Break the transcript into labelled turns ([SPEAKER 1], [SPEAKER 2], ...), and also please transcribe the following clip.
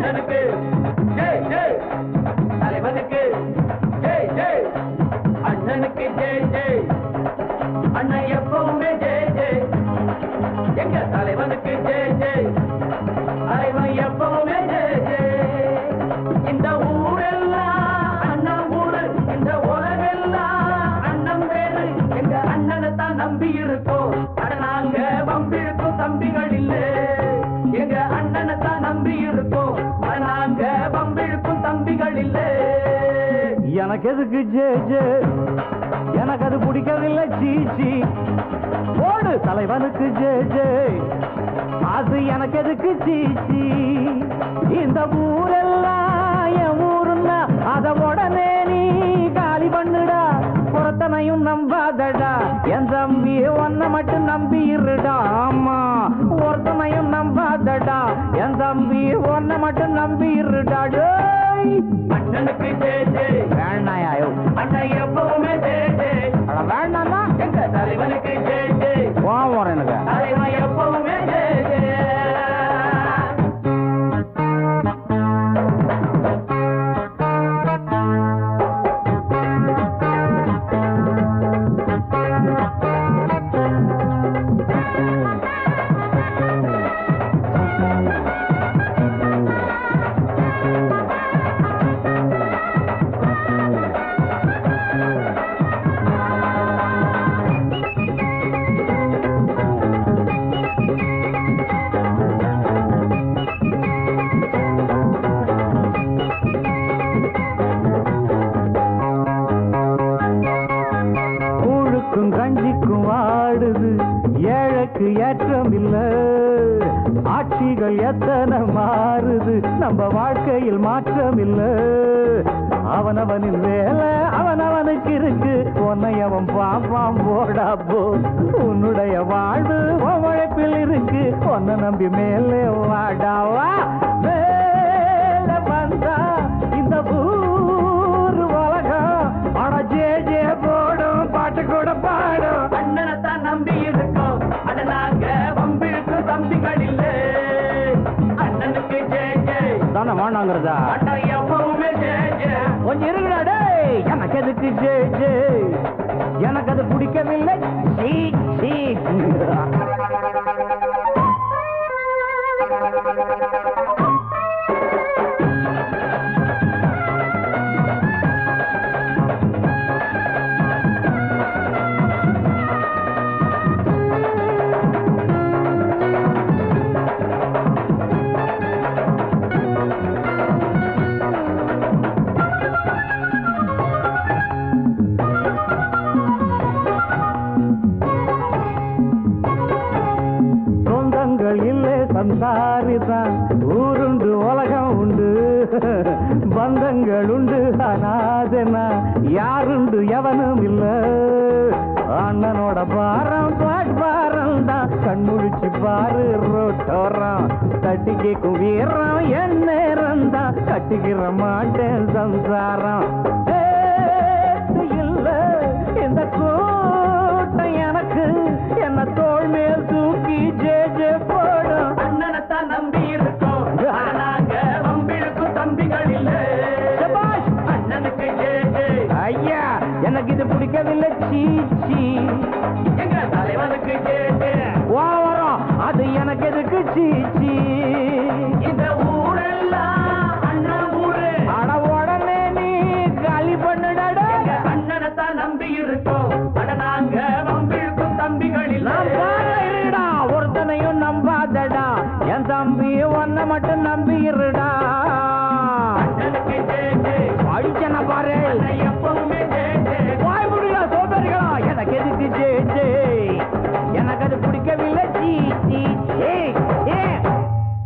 [SPEAKER 1] அண்ணனுக்கு ஜெய் ஜெய் தலைவனுக்கு ஜெய் ஜெய் அண்ணனுக்கு ஜெய் ஜெய் அண்ணன் எப்பவுமே ஜெய் ஜெய் எங்க தலைவனுக்கு ஜெய் ஜெய் தலைவன் எப்பவுமே ஜெய் ஜெய் இந்த ஊரெல்லாம் அண்ணன் ஊரு இந்த உலகெல்லாம் அண்ணன் வேறு எங்க அண்ணனை தான் நம்பி இருக்கோம் அட நாங்க வம்பிழுக்கும் தம்பிகள் இல்லை எங்க அண்ணனை தான் நம்பி இருக்கோம் அட நாங்க வம்பிழுக்கும் தம்பிகள் இல்லை
[SPEAKER 2] எனக்கு எதுக்கு ஜெய் ஜெய் எனக்கு அது பிடிக்கவில்லை சீச்சி ஓடு தலைவனுக்கு ஜெய் ஜெய் அது எனக்கு எதுக்கு சீச்சி இந்த ஊரெல்லாம் என் ஊருன்னா அத உடனே நீ காலி பண்ணுடா பொறுத்தனையும் நம்பாதடா என் தம்பி ஒன்ன மட்டும் நம்பி இருடா ஆமா ஒருத்தனையும் நம்பாதடா என் தம்பி ஒன்ன மட்டும் நம்பி இருடா
[SPEAKER 1] அண்ணனுக்கு ஜெய் ஜெய்
[SPEAKER 2] வேணாயோ
[SPEAKER 1] அண்ணன் எப்பவுமே ஜெய் ஜெய்
[SPEAKER 2] வேண்டாம்னா
[SPEAKER 1] எங்க தலைவனுக்கு ஜெய் ஜெய்
[SPEAKER 2] போறேன் எனக்கு
[SPEAKER 1] தலைவன் எப்பவுமே ஜெய் ஜெய்
[SPEAKER 2] கஞ்சிக்கும் வாடுது ஏழைக்கு ஏற்றம் இல்ல ஆட்சிகள் எத்தனை மாறுது நம்ம வாழ்க்கையில் மாற்றம் இல்ல அவனவனின் வேலை அவனவனுக்கு இருக்கு உன்னை அவன் பாப்பான் போடா போ உன்னுடைய வாழ்வு உழைப்பில் இருக்கு உன்னை நம்பி மேலே வாடாவா மேல வந்தா இந்த ஊர் உலகம் அட ஜே ஜே போடும் பாட்டு கூட பாடும்
[SPEAKER 1] அண்ணனை தான் நம்பி இருக்கோம் அட நாங்க வம்பிழுக்கும் தம்பிகள் இல்லை அண்ணனுக்கு ஜெய் ஜெய்
[SPEAKER 2] தானே வேணாங்கிறதா
[SPEAKER 1] அண்ணன் எப்பவுமே ஜெய் ஜெய்
[SPEAKER 2] கொஞ்சம் இருக்குடா டேய் எனக்கு எதுக்கு ஜெய் ஜெய் எனக்கு அது பிடிக்கவில்லை சீ சீ சம்சாரிதான் ஊருண்டு உலகம் உண்டு பந்தங்கள் உண்டு அனாதனா யாருண்டு எவனும் இல்ல அண்ணனோட பாரம் பாட்பாரம் தான் கண்முழிச்சு பாரு ரோட்டோரம் தட்டி கேட்கும் வீரம் என் நேரம் தான் கட்டிக்கிற மாட்டேன் சம்சாரம் இல்ல இந்த கூட்டம் எனக்கு என்ன தோள் மேல் தூக்கி ஜே ஜே போடும்
[SPEAKER 1] அண்ணனைத்தான் நம்பி இருக்கோம் நாங்க வம்பிழுக்கும் தம்பிகள் இல்லை அண்ணனுக்கு ஜெய் ஜெய்
[SPEAKER 2] ஐயா எனக்கு இது பிடிக்கவில்லை சீச்சி
[SPEAKER 1] எங்க தலைவனுக்கு ஜெய் ஜெய்
[SPEAKER 2] ஓவரம் அது எனக்கு எதுக்கு சீச்சி
[SPEAKER 1] இந்த ஊரெல்லாம் அண்ணன் ஊரு
[SPEAKER 2] அட உடனே நீ காலி பண்ணுடா
[SPEAKER 1] அண்ணனைத்தான் நம்பி இருக்கோம் அட நாங்க வம்பிழுக்கும் தம்பிகள் இல்லை
[SPEAKER 2] ஒருத்தனையும் நம்பாதடா என் தம்பி ஒன்ன மட்டும் நம்பி இருடா
[SPEAKER 1] அண்ணனுக்கு ஜெய்